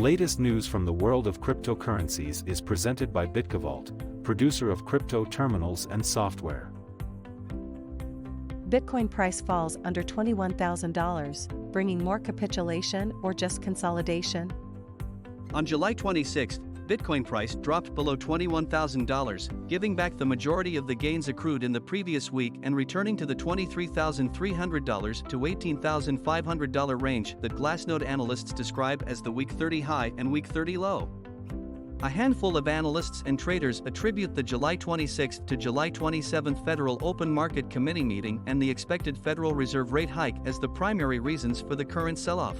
latest news from the world of cryptocurrencies is presented by Bitcovault, producer of crypto terminals and software. Bitcoin price falls under $21,000, bringing more capitulation or just consolidation? On July 26, Bitcoin price dropped below $21,000, giving back the majority of the gains accrued in the previous week and returning to the $23,300 to $18,500 range that Glassnode analysts describe as the Week 30 high and Week 30 low. A handful of analysts and traders attribute the July 26 to July 27 Federal Open Market Committee meeting and the expected Federal Reserve rate hike as the primary reasons for the current sell-off.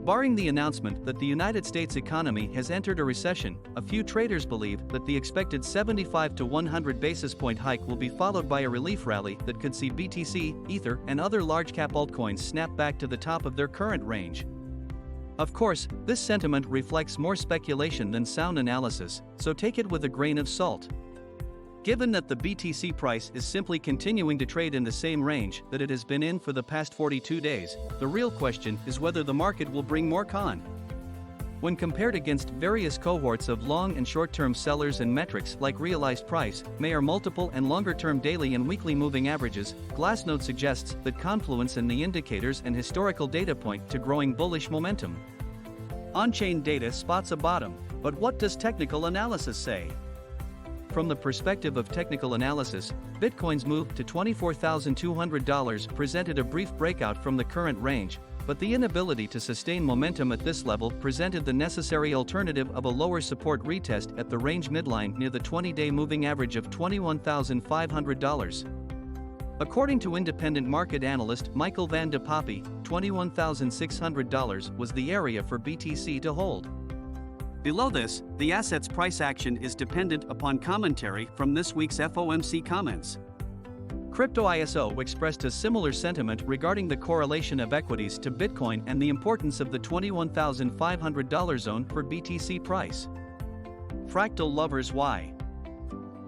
Barring the announcement that the United States economy has entered a recession, a few traders believe that the expected 75 to 100 basis point hike will be followed by a relief rally that could see BTC, Ether, and other large-cap altcoins snap back to the top of their current range. Of course, this sentiment reflects more speculation than sound analysis, so take it with a grain of salt. Given that the BTC price is simply continuing to trade in the same range that it has been in for the past 42 days, the real question is whether the market will bring more con. When compared against various cohorts of long and short-term sellers and metrics like realized price, Mayer multiple and longer-term daily and weekly moving averages, Glassnode suggests that confluence in the indicators and historical data point to growing bullish momentum. On-chain data spots a bottom, but what does technical analysis say? From the perspective of technical analysis, Bitcoin's move to $24,200 presented a brief breakout from the current range, but the inability to sustain momentum at this level presented the necessary alternative of a lower support retest at the range midline near the 20-day moving average of $21,500. According to independent market analyst Michael Van de Poppy, $21,600 was the area for BTC to hold. Below this, the asset's price action is dependent upon commentary from this week's FOMC comments. Crypto ISO expressed a similar sentiment regarding the correlation of equities to Bitcoin and the importance of the $21,500 zone for BTC price. Fractal lovers why?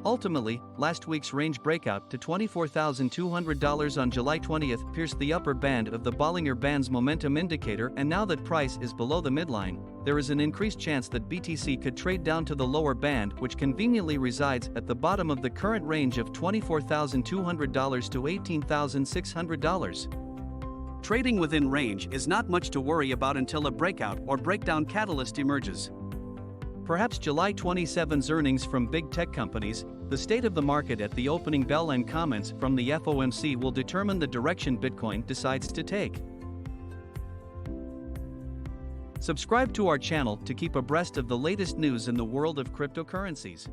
Ultimately, last week's range breakout to $24,200 on July 20th pierced the upper band of the Bollinger Band's momentum indicator, and now that price is below the midline, there is an increased chance that BTC could trade down to the lower band, which conveniently resides at the bottom of the current range of $24,200 to $18,600. Trading within range is not much to worry about until a breakout or breakdown catalyst emerges. Perhaps July 27's earnings from big tech companies, the state of the market at the opening bell, and comments from the FOMC will determine the direction Bitcoin decides to take. Subscribe to our channel to keep abreast of the latest news in the world of cryptocurrencies.